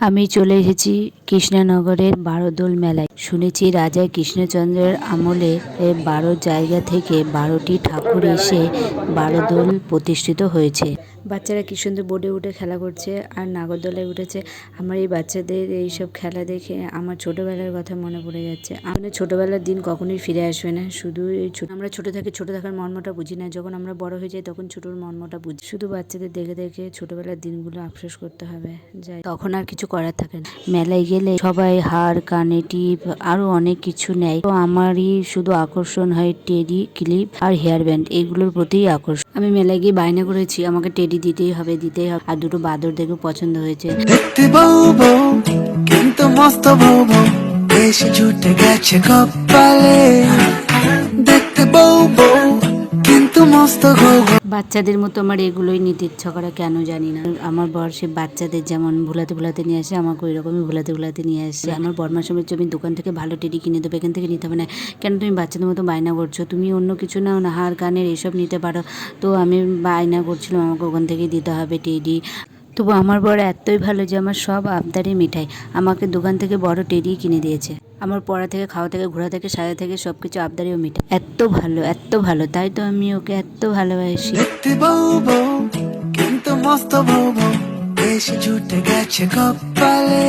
আমি চলে এসেছি কৃষ্ণনগরের বারোদোল মেলায়। শুনেছি রাজা কৃষ্ণচন্দ্রের আমলে 12 জায়গা থেকে 12টি ঠাকুর এসে বারোদোল প্রতিষ্ঠিত হয়েছে। বাচ্চারা কি সুন্দর বোর্ডে উঠে খেলা করছে আর নাগরদোলায় উঠেছে। আমার এই বাচ্চাদের এইসব খেলা দেখে আমার ছোটবেলার কথা মনে পড়ে যাচ্ছে। আমাদের ছোটবেলার দিন কখনোই ফিরে আসবে না। শুধু এই আমরা ছোট থাকি, ছোট থাকার মর্মটা বুঝি না। যখন আমরা বড় হয়ে যাই তখন ছোটোর মর্মটা বুঝি। শুধু বাচ্চাদের দেখে দেখে ছোটবেলার দিনগুলো আফসোস করতে হবে। যাই, তখন আর কিছু করার থাকে না। মেলায় গেলে সবাই হার, কানে টিপ আরো অনেক কিছু নেয়। তো আমারই শুধু আকর্ষণ হয় টেডি, ক্লিপ আর হেয়ার ব্যান্ড, এগুলোর প্রতি আকর্ষণ। আমি মেলায় গিয়ে বায়না করেছি আমাকে টেডি দিতেই হবে। আর দুটো বাদর দেখে পছন্দ হয়েছে। দেখতে বউ বউ কিন্তু মস্ত বউ বউ বেশ জুটে গেছে কপালে। দেখতে বউ বউ কিন্তু মস্ত গো গো। বাচ্চাদের মতো আমার এগুলোই নিতে ইচ্ছা করে, কেন জানি না। আমার বর সে বাচ্চাদের যেমন ভুলাতে ভুলাতে নিয়ে আসে, আমাকে ওই রকমই ভুলাতে ভুলাতে নিয়ে আসে। আমার বরমার সময় আমি দোকান থেকে ভালো টেডি কিনে দেবো, এখান থেকে নিতে হবে না। কেন তুমি বাচ্চাদের মতো বায়না করছো? তুমি অন্য কিছু নাও না, হার কানের এসব নিতে পারো। তো আমি বায়না করছিলাম আমাকে ওখান থেকেই দিতে হবে টেডি। তবু আমার বর এতই ভালো যে আমার সব আবদারে মিঠাই আমাকে দোকান থেকে বড় টেডি কিনে দিয়েছে। আমার পড়া থেকে, খাওয়া থেকে, ঘোরা থেকে, সাজা থেকে সবকিছু আবদারেও মিঠাই। এত ভালো, এত ভালো, তাই তো আমি ওকে এত ভালোবাসি। দেখতে বউ বউ কিন্তু মস্ত বউ বউ বেশ জুটে গেছে কপালে।